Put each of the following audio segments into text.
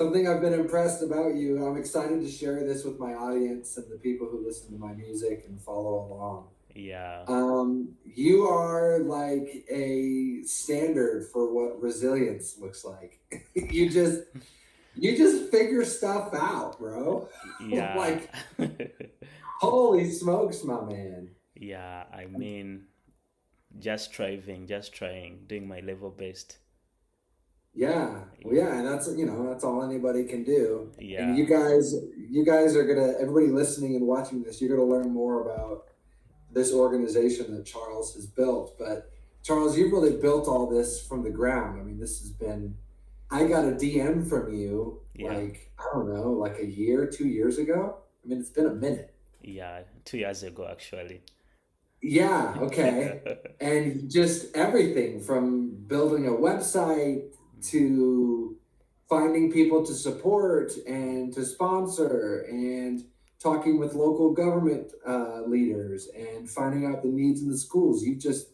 something I've been impressed about you. I'm excited to share this with my audience and the people who listen to my music and follow along. Yeah, You are like a standard for what resilience looks like. you just you just figure stuff out, bro. yeah, Like, holy smokes, my man. yeah. I mean, just striving, just trying, doing my level best. Yeah. Well, Yeah, yeah, and that's all anybody can do. And yeah, you guys are gonna everybody listening and watching this, you're gonna learn more about this organization that Charles has built. But Charles, you've really built all this from the ground. I mean, this has been. I got a DM from you yeah, like I don't know, like a year, 2 years ago. I mean, it's been a minute. yeah. 2 years ago, actually. Yeah. Okay. And just everything from building a website to finding people to support and to sponsor and talking with local government leaders and finding out the needs in the schools. You just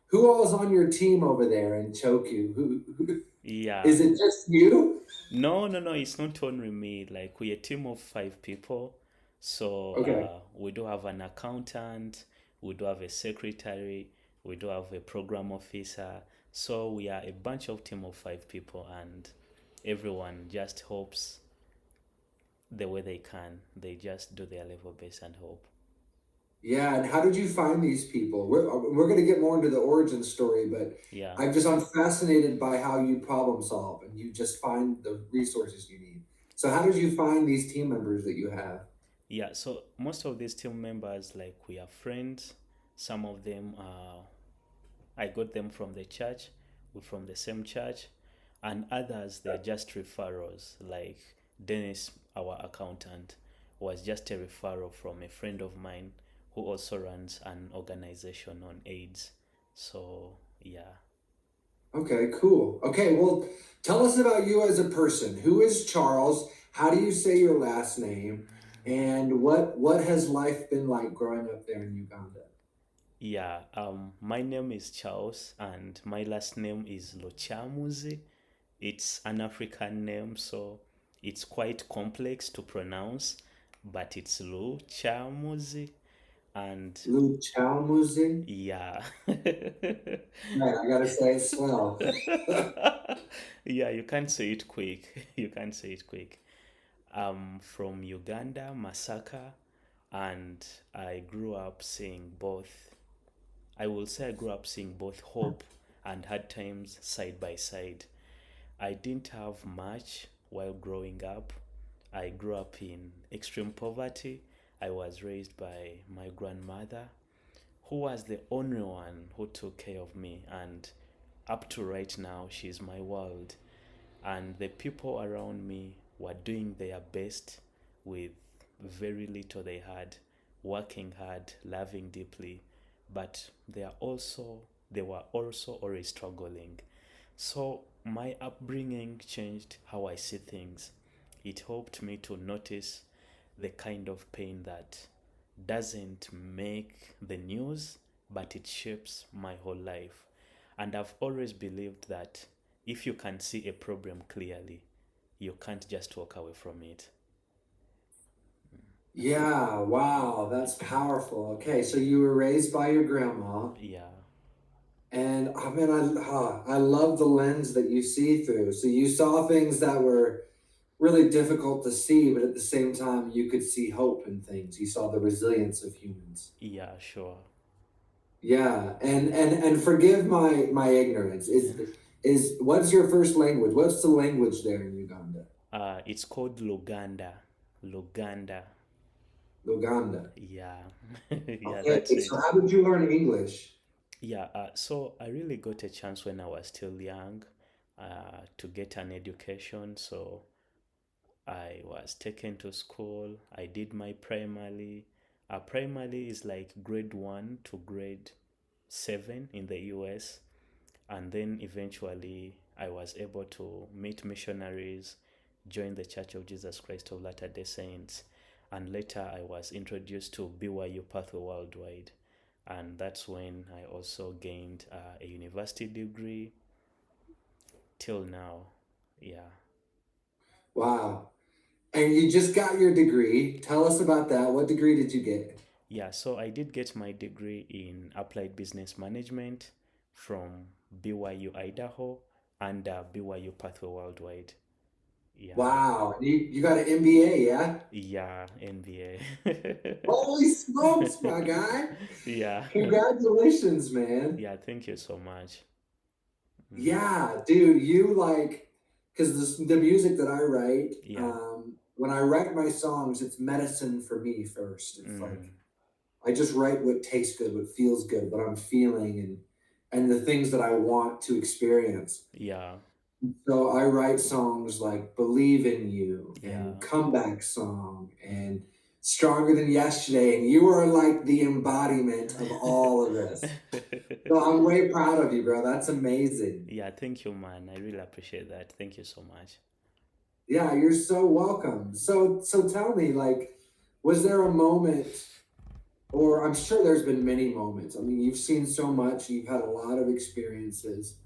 who all is on your team over there in CHOCU? Who Yeah. is it? Just you? No, no, no. It's not only me. Like we're a team of 5 people. So Okay. we do have an accountant. We do have a secretary. We do have a program officer. So we are a bunch of team of 5 people, and everyone just hopes the way they can. They just do their level best and hope. Yeah, and how did you find these people? We're going to get more into the origin story, but Yeah. I'm fascinated by how you problem solve and you just find the resources you need. So how did you find these team members that you have? Yeah, so most of these team members, like we are friends. Some of them, I got them from the church. We're from the same church, and others they're just referrals. Like Dennis, our accountant, was just a referral from a friend of mine who also runs an organization on AIDS. So yeah, Okay, cool. Okay, well, tell us about you as a person. Who is Charles? How do you say your last name? And what has life been like growing up there in Uganda? yeah. My name is Charles, and my last name is Lochamuzi. It's an African name, so it's quite complex to pronounce, but it's Lochamuzi. And Lou Chalmuzin? yeah. Right, I gotta say it slow. Yeah, you can't say it quick. You can't say it quick. I'm from Uganda, Masaka, and I grew up seeing both. I will say I grew up seeing both hope and hard times side by side. I didn't have much while growing up. I grew up in extreme poverty. I was raised by my grandmother, who was the only one who took care of me. And up to right now, she's my world. And the people around me were doing their best with very little they had, working hard, loving deeply, but they were also always struggling. So my upbringing changed how I see things. It helped me to notice the kind of pain that doesn't make the news, but it shapes my whole life. And I've always believed that if you can see a problem clearly, you can't just walk away from it. Yeah, wow, that's powerful. Okay, so you were raised by your grandma, Yeah, and I mean, I love the lens that you see through. So you saw things that were really difficult to see, but at the same time, you could see hope in things. You saw the resilience of humans. yeah, sure. Yeah, and forgive my ignorance. Is what's your first language? What's the language there in Uganda? It's called Luganda. Luganda. Luganda. Yeah, yeah, that's Okay, so it. how did you learn English? Yeah, so I really got a chance when I was still young to get an education. So I was taken to school. I did my primary. Primary is like grade 1 to grade 7 in the US. And then eventually I was able to meet missionaries, join the Church of Jesus Christ of Latter day Saints, and later I was introduced to BYU Pathway Worldwide. And that's when I also gained a university degree till now. Yeah. Wow. And you just got your degree. Tell us about that. What degree did you get? Yeah, so I did get my degree in applied business management from BYU Idaho and BYU Pathway Worldwide. Yeah, Wow. You got an MBA, yeah? yeah, NBA. Holy smokes, my guy. Yeah, Congratulations, man. yeah, thank you so much. Mm, Yeah, dude, you like, because the music that I write, yeah, when I write my songs, it's medicine for me first. It's like, mm, I just write what tastes good, what feels good, what I'm feeling, and the things that I want to experience. yeah, So I write songs like Believe in You and yeah. Comeback Song and Stronger Than Yesterday. And you are like the embodiment of all of this. So I'm way proud of you, bro. That's amazing. Yeah, thank you, man. I really appreciate that. Thank you so much. Yeah, you're so welcome. So tell me, like, was there a moment, or I'm sure there's been many moments. I mean, you've seen so much, you've had a lot of experiences.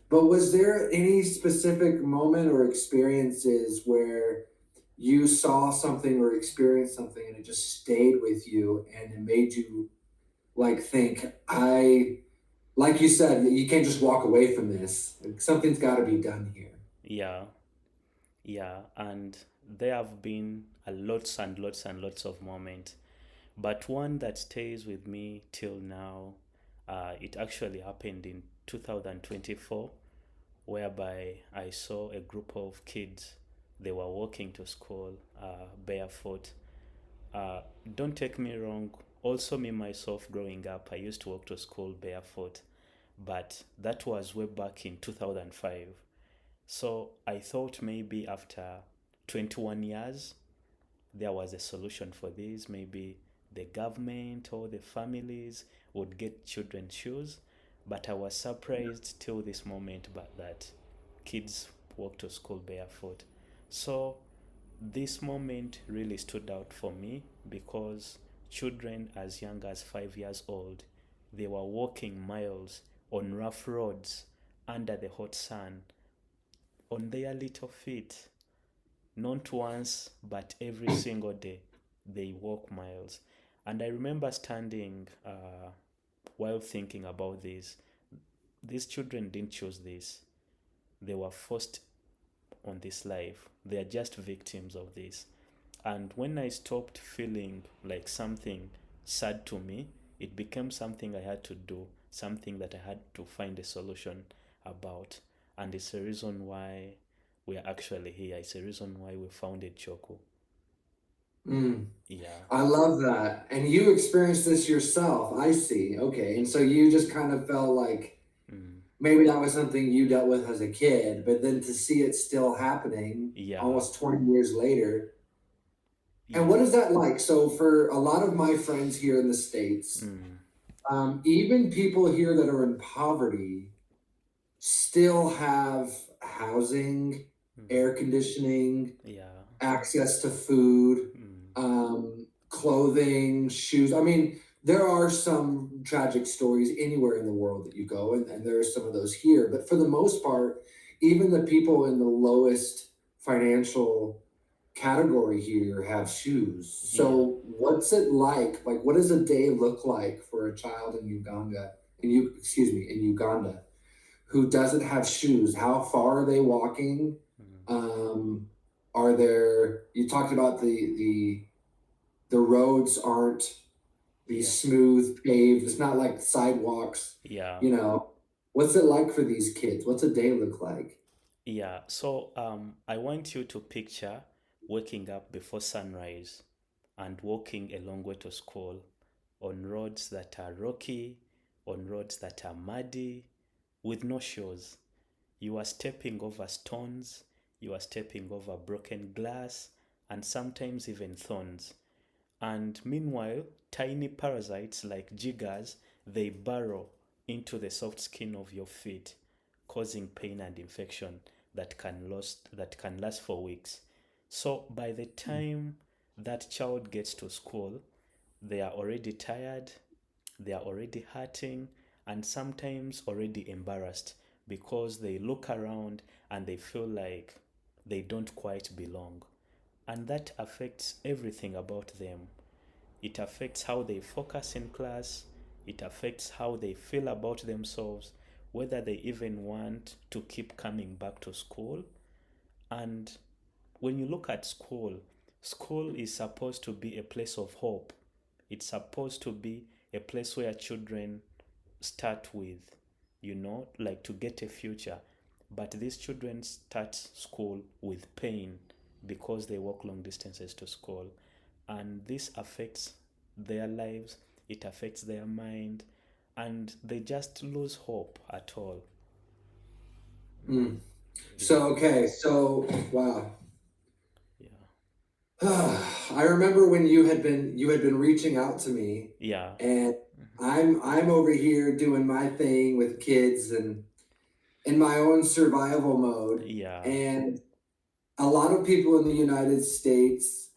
But was there any specific moment or experiences where you saw something or experienced something and it just stayed with you and it made you like think, like you said, you can't just walk away from this. Like, something's got to be done here. Yeah, yeah, and there have been a lots and lots and lots of moments, but one that stays with me till now, it actually happened in 2024, whereby I saw a group of kids. They were walking to school barefoot. Uh, don't take me wrong. Also, me myself, growing up, I used to walk to school barefoot, but that was way back in 2005. So I thought maybe after 21 years, there was a solution for this. Maybe the government or the families would get children shoes. But I was surprised till this moment but that kids walk to school barefoot. So this moment really stood out for me because children as young as 5 years old, they were walking miles on rough roads under the hot sun on their little feet, not once but every single day. They walk miles. And I remember standing while thinking about this. These children didn't choose this, they were forced on this life. They are just victims of this. And when I stopped feeling like something sad to me, it became something I had to do, something that I had to find a solution about. And it's a reason why we are actually here. It's a reason why we founded CHOCU. Mm, Yeah. I love that. And you experienced this yourself. I see. Okay. And so you just kind of felt like Mm. maybe that was something you dealt with as a kid, but then to see it still happening Yeah. almost 20 years later. And what Yeah. is that like? So, for a lot of my friends here in the States, Mm. even people here that are in poverty still have housing, Mm. air conditioning, Yeah. access to food, Mm. clothing, shoes. I mean, there are some tragic stories anywhere in the world that you go, and there are some of those here. But for the most part, even the people in the lowest financial category here have shoes. Yeah. So, what's it like? Like, what does a day look like for a child in Uganda? In Uganda, who doesn't have shoes? How far are they walking? Mm. Um, are there? You talked about the roads aren't these Yeah. smooth paved. It's not like sidewalks. Yeah. You know, what's it like for these kids? What's a day look like? Yeah. So I want you to picture waking up before sunrise and walking a long way to school on roads that are rocky, on roads that are muddy, with no shoes. You are stepping over stones, you are stepping over broken glass, and sometimes even thorns. And meanwhile, tiny parasites like jiggers, they burrow into the soft skin of your feet, causing pain and infection that can last for weeks. So by the time that child gets to school, they are already tired, they are already hurting, and sometimes already embarrassed because they look around and they feel like they don't quite belong. And that affects everything about them. It affects how they focus in class, it affects how they feel about themselves, whether they even want to keep coming back to school. And when you look at school, school is supposed to be a place of hope. It's supposed to be a place where children start with, like to get a future. But these children start school with pain because they walk long distances to school. And this affects their lives, it affects their mind, and they just lose hope at all. Mm. Yeah, So wow. yeah, I remember when you had been reaching out to me, yeah, and I'm over here doing my thing with kids and in my own survival mode. yeah, And a lot of people in the United States,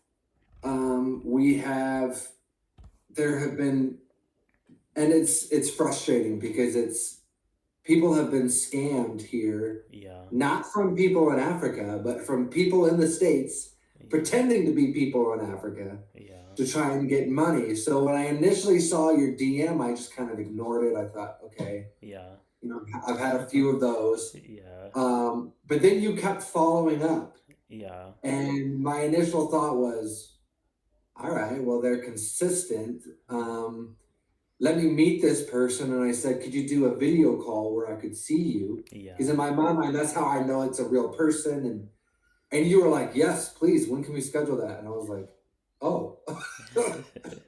we have there have been, and it's frustrating because it's people have been scammed here, yeah, not from people in Africa, but from people in the States yeah, pretending to be people in Africa yeah, to try and get money. So when I initially saw your DM, I just kind of ignored it. I thought, okay, yeah, I've had a few of those. yeah, But then you kept following up, yeah, and my initial thought was, all right, well, they're consistent. Let me meet this person. And I said, could you do a video call where I could see you? Because yeah, in my mind, that's how I know it's a real person. And you were like, yes, please. When can we schedule that? And I was like, oh,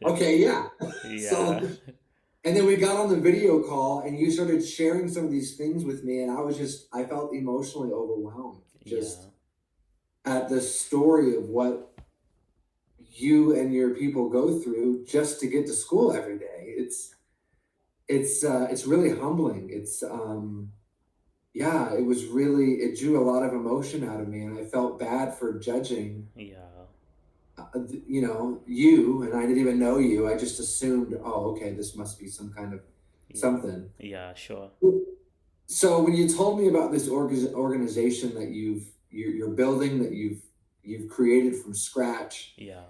okay, yeah. yeah, So, and then we got on the video call and you started sharing some of these things with me. And I felt emotionally overwhelmed just yeah, at the story of what you and your people go through just to get to school every day. It's really humbling. Yeah, it drew a lot of emotion out of me, and I felt bad for judging, yeah, you, and I didn't even know you. I just assumed, oh, okay, this must be some kind of yeah, something. yeah, sure. So when you told me about this organization that you're building, that you've created from scratch, Yeah,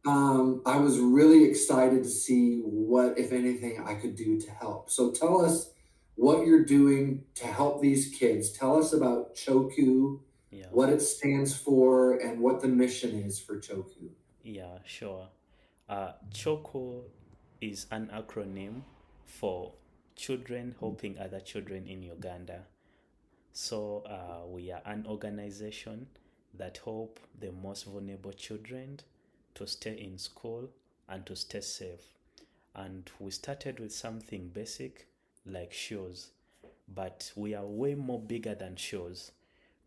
I was really excited to see what, if anything, I could do to help. So tell us what you're doing to help these kids. Tell us about CHOCU, yeah, what it stands for, and what the mission is for CHOCU. yeah, sure. CHOCO is an acronym for Children Helping Other Children in Uganda. So we are an organization that help the most vulnerable children to stay in school and to stay safe. And we started with something basic like shoes, but we are way more bigger than shoes.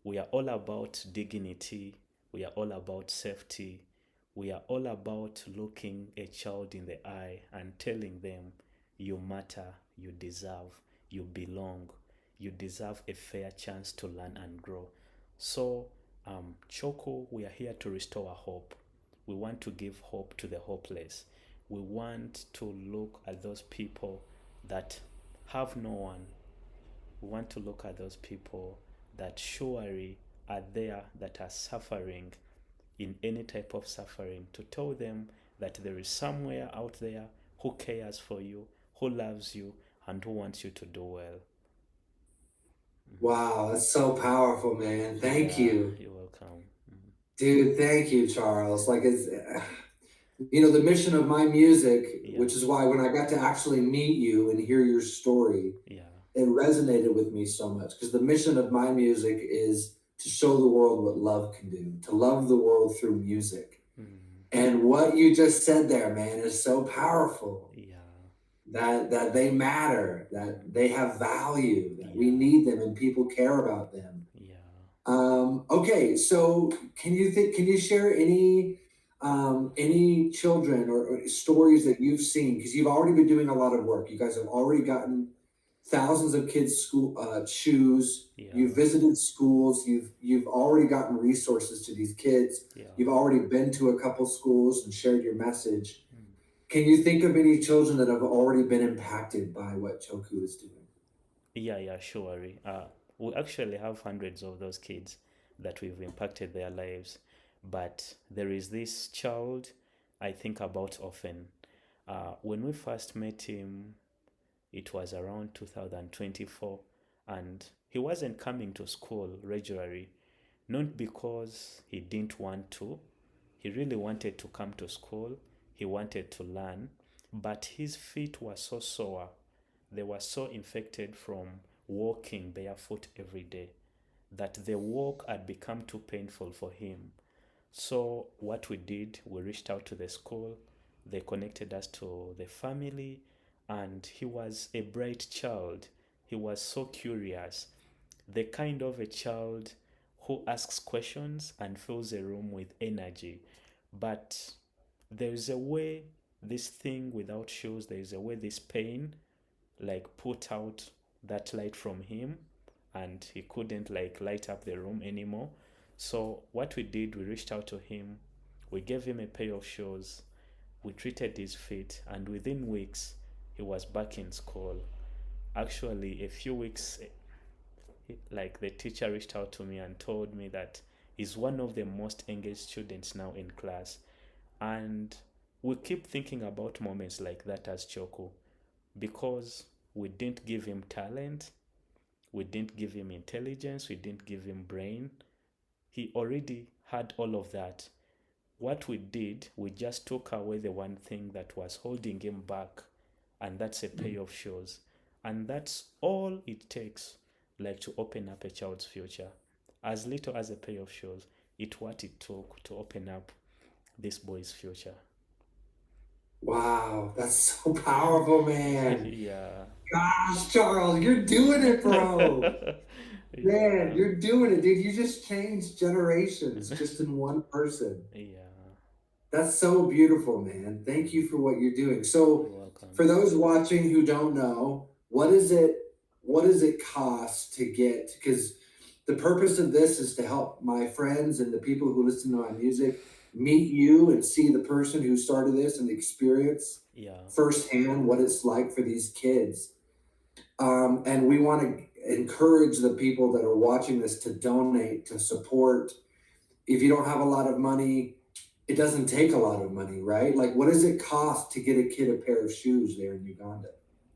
We are all about dignity, we are all about safety, we are all about looking a child in the eye and telling them, you matter, you deserve, you belong, you deserve a fair chance to learn and grow. So, Choco, we are here to restore hope. We want to give hope to the hopeless. We want to look at those people that have no one. We want to look at those people that surely are there, that are suffering in any type of suffering, to tell them that there is somewhere out there who cares for you, who loves you, and who wants you to do well. Wow, that's so powerful, man. Thank Yeah, you. you're welcome. Dude, thank you, Charles. Like, the mission of my music, Yeah, which is why when I got to actually meet you and hear your story, yeah, it resonated with me so much because the mission of my music is to show the world what love can do, to love the world through music. mm, And what you just said there, man, is so powerful. yeah, That they matter, that they have value, that we yeah, need them and people care about them. yeah, Okay, so can you share any children or stories that you've seen, because you've already been doing a lot of work. You guys have already gotten thousands of kids school shoes. You've yeah, visited schools. You've already gotten resources to these kids. yeah. You've already been to a couple schools and shared your message. Mm. Can you think of any children that have already been impacted by what Choku is doing? Yeah, yeah, sure. We actually have hundreds of those kids. that we've impacted their lives. But there is this child I think about often. When we first met him, it was around 2024, and he wasn't coming to school regularly, not because he didn't want to. He really wanted to come to school, he wanted to learn, but his feet were so sore. They were so infected from walking barefoot every day that the walk had become too painful for him. So, what we did, we reached out to the school, they connected us to the family, and he was a bright child. He was so curious, the kind of a child who asks questions and fills a room with energy. But there's a way this thing without shoes, there's a way this pain like put out that light from him, and he couldn't like light up the room anymore. So what we did, we reached out to him, we gave him a pair of shoes, we treated his feet, and within weeks he was back in school. Actually, a few weeks, like the teacher reached out to me and told me that he's one of the most engaged students now in class. And we keep thinking about moments like that as CHOCU, because we didn't give him talent, we didn't give him intelligence, we didn't give him brain. He already had all of that. What we did, we just took away the one thing that was holding him back, and that's a pair of shoes. And that's all it takes, like to open up a child's future. As little as a pair of shoes, it what it took to open up this boy's future. Wow, that's so powerful, man. Yeah. Gosh, Charles, you're doing it, bro. Man, Yeah. you're doing it, dude. You just changed generations just in one person. Yeah. That's so beautiful, man. Thank you for what you're doing. So, You're welcome. for those watching who don't know, what does it cost to get, because the purpose of this is to help my friends and the people who listen to my music meet you and see the person who started this and experience Yeah. firsthand what it's like for these kids. And we want to encourage the people that are watching this to donate, to support. If you don't have a lot of money, it doesn't take a lot of money, right? Like, what does it cost to get a kid a pair of shoes there in Uganda?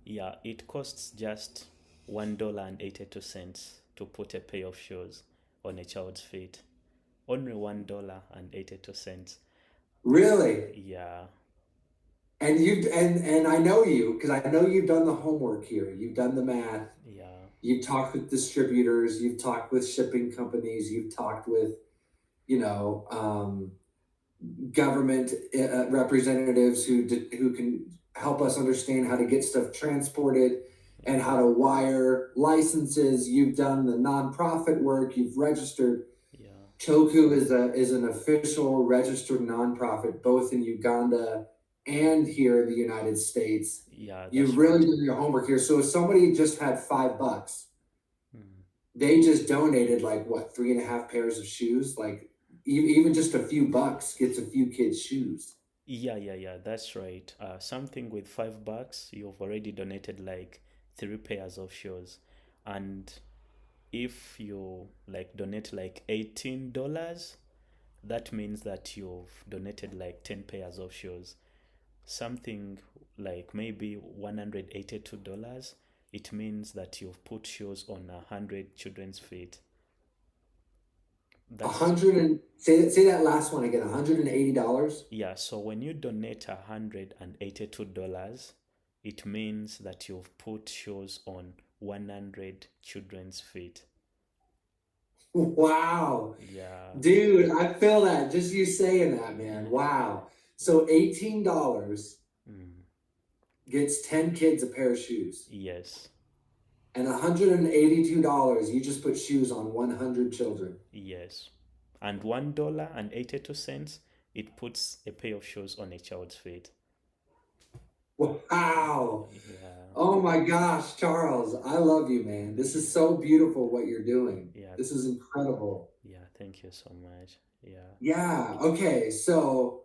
Yeah. It costs just $1.82 to put a pair of shoes on a child's feet. Only $1.82. Really? Yeah. And I know you because I know you've done the homework here. You've done the math. Yeah. You've talked with distributors. You've talked with shipping companies. You've talked with, you know, government representatives who can help us understand how to get stuff transported and how to wire licenses. You've done the nonprofit work. You've registered. Yeah. CHOCU is an official registered nonprofit both in Uganda and here in the United States. Yeah. You've That's really right. done your homework here. So if somebody just had $5, Mm. they just donated like what, 3.5 pairs of shoes? Like even just a few bucks gets a few kids shoes. Yeah. Yeah. Yeah. That's right. Something with $5, you've already donated like three pairs of shoes, and if you like donate like $18, that means that you've donated like 10 pairs of shoes. Something like maybe $182, it means that you've put shoes on 100 children's feet. A That's, hundred and say that last one again. $180. yeah, so when you donate $182, it means that you've put shoes on 100 children's feet. Wow. Yeah. Dude, I feel that just you saying that, man. Wow. So $18 Mm, gets 10 kids a pair of shoes. yes. And $182, you just put shoes on 100 children. Yes. And $1.82, it puts a pair of shoes on a child's feet. Wow. Yeah. Oh my gosh, Charles, I love you, man. This is so beautiful what you're doing. Yeah. This is incredible. Yeah. Thank you so much. Yeah. Yeah. Okay. So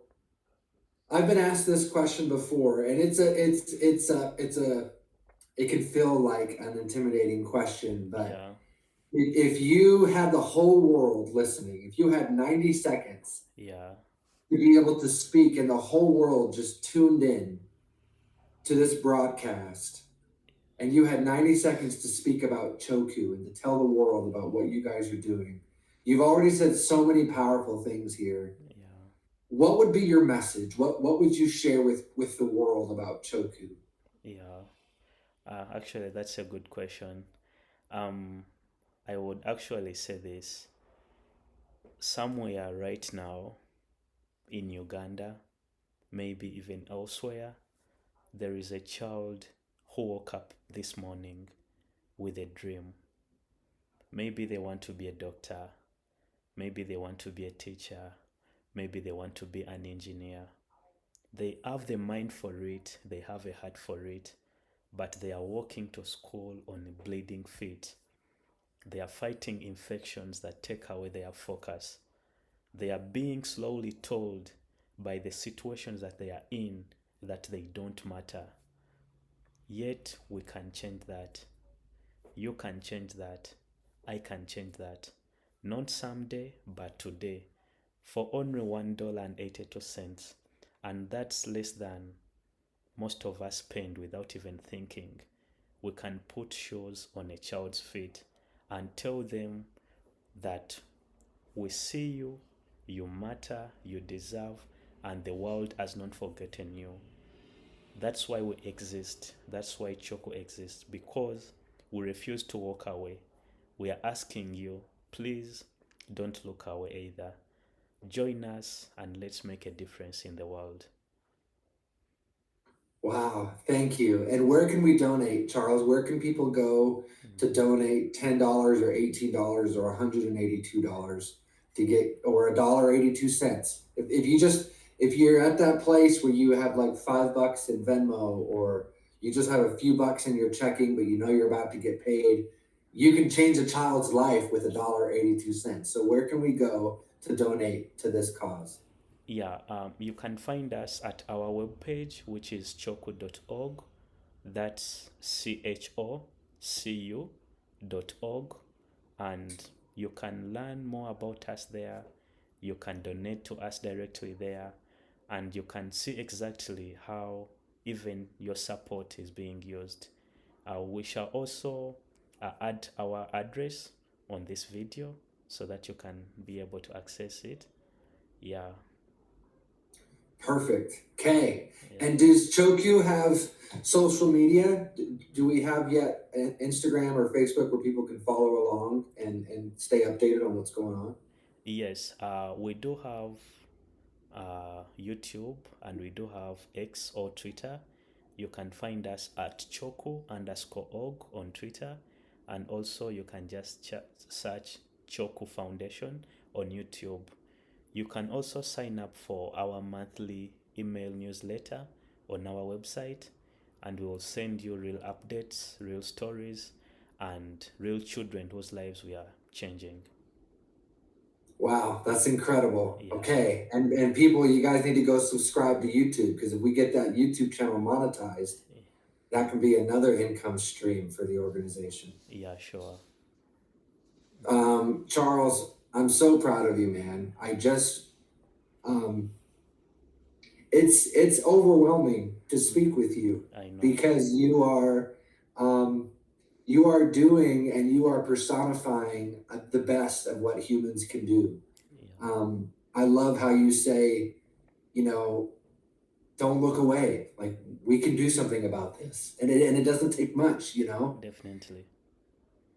I've been asked this question before, and it can feel like an intimidating question, but Yeah. If you had the whole world listening, if you had 90 seconds Yeah. to be able to speak and the whole world just tuned in to this broadcast, and you had 90 seconds to speak about CHOCU and to tell the world about what you guys are doing, you've already said so many powerful things here. Yeah. What would be your message? What would you share with the world about CHOCU? Yeah. Actually, that's a good question. Um, I would actually say this: somewhere right now in Uganda, maybe even elsewhere, there is a child who woke up this morning with a dream. Maybe they want to be a doctor, maybe they want to be a teacher, maybe they want to be an engineer. They have the mind for it, they have a heart for it, but they are walking to school on bleeding feet. They are fighting infections that take away their focus. They are being slowly told by the situations that they are in that they don't matter. Yet we can change that. You can change that. I can change that. Not someday, but today. For only $1.82. And that's less than most of us spend without even thinking. We can put shoes on a child's feet and tell them that we see you, you matter, you deserve, and the world has not forgotten you. That's why we exist. That's why Choco exists, because we refuse to walk away. We are asking you, please don't look away either. Join us and let's make a difference in the world. Wow, thank you. And where can we donate, Charles? Where can people go to donate $10 or $18 or $182 to get, or $1.82? If you just, if you're at that place where you have like $5 in Venmo, or you just have a few bucks in your checking, but you know you're about to get paid, you can change a child's life with $1.82. So where can we go to donate to this cause? Yeah, you can find us at our webpage, which is chocu.org. That's CHOCU.org. And you can learn more about us there. You can donate to us directly there. And you can see exactly how even your support is being used. We shall also add our address on this video so that you can be able to access it. Yeah, Perfect. Okay. yeah. And does CHOCU have social media? Do we have yet Instagram or Facebook where people can follow along and stay updated on what's going on? Yes, we do have YouTube and we do have X or Twitter. You can find us at choku_org on Twitter, and also you can just search Choku Foundation on YouTube. You can also sign up for our monthly email newsletter on our website, and we will send you real updates, real stories, and real children whose lives we are changing. Wow, that's incredible. Yeah, Okay. And people, you guys need to go subscribe to YouTube, because if we get that YouTube channel monetized, that can be another income stream for the organization. yeah, sure. Charles, I'm so proud of you, man. Um, it's overwhelming to speak with you, I know. because um, you are doing and you are personifying the best of what humans can do. Yeah, I love how you say, you know, don't look away. Like, we can do something about this, and it doesn't take much. You know, definitely.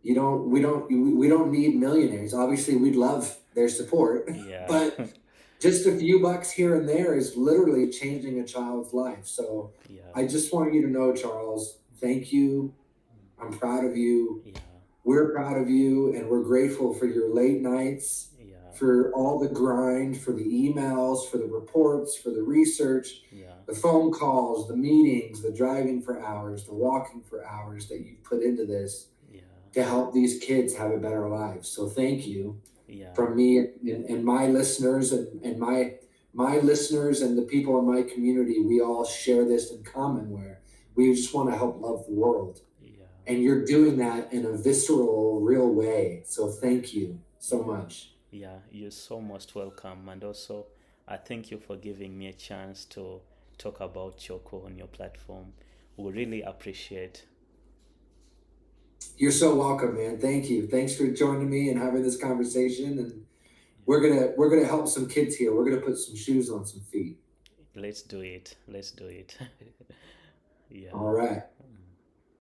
you don't we don't need millionaires. Obviously, we'd love their support, Yeah, but just a few bucks here and there is literally changing a child's life. So yeah, I just want you to know, Charles, thank you. I'm proud of you. yeah, We're proud of you, and we're grateful for your late nights, yeah, for all the grind, for the emails, for the reports, for the research, yeah, the phone calls, the meetings, the driving for hours, the walking for hours that you've put into this yeah, to help these kids have a better life. So thank you yeah, from me and my listeners, and my listeners and the people in my community. We all share this in common, where we just want to help love the world. yeah. and you're doing that in a visceral, real way. So thank you so Yeah, much. yeah, you're so most welcome. And also, I thank you for giving me a chance to talk about Choco on your platform. We really appreciate. You're so welcome, man. Thank you. Thanks for joining me and having this conversation. And we're gonna help some kids here. We're gonna put some shoes on some feet. Let's do it. Let's do it. Yeah. All right.